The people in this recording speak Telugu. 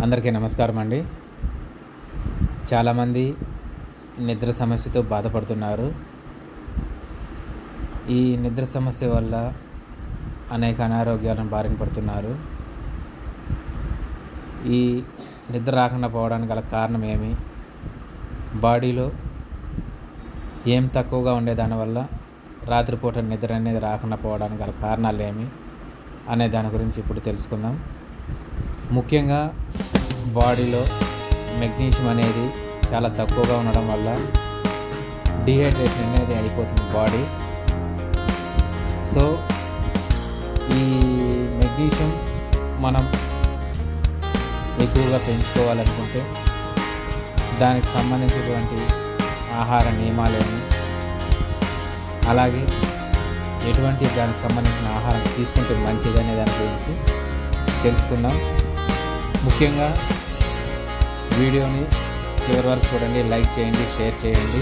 అందరికీ నమస్కారం అండి. చాలామంది నిద్ర సమస్యతో బాధపడుతున్నారు. ఈ నిద్ర సమస్య వల్ల అనేక అనారోగ్యాలను బారిన పడుతున్నారు. ఈ నిద్ర రాకుండా పోవడానికి గల కారణం ఏమి, బాడీలో ఏం తక్కువగా ఉండే దానివల్ల రాత్రిపూట నిద్ర అనేది రాకుండా పోవడానికి గల కారణాలు ఏమి అనే దాని గురించి ఇప్పుడు తెలుసుకుందాం. ముఖ్యంగా బాడీలో మెగ్నీషియం అనేది చాలా తక్కువగా ఉండడం వల్ల డీహైడ్రేషన్ అనేది అయిపోతుంది బాడీ. సో ఈ మెగ్నీషియం మనం ఎక్కువగా పెంచుకోవాలనుకుంటే దానికి సంబంధించినటువంటి ఆహార నియమాలేమి, అలాగే ఎటువంటి దానికి సంబంధించిన ఆహారం తీసుకుంటే మంచిదనే దాని గురించి తెలుసుకుందాం. ముఖ్యంగా వీడియోని చివరి వరకు చూడండి, లైక్ చేయండి, షేర్ చేయండి.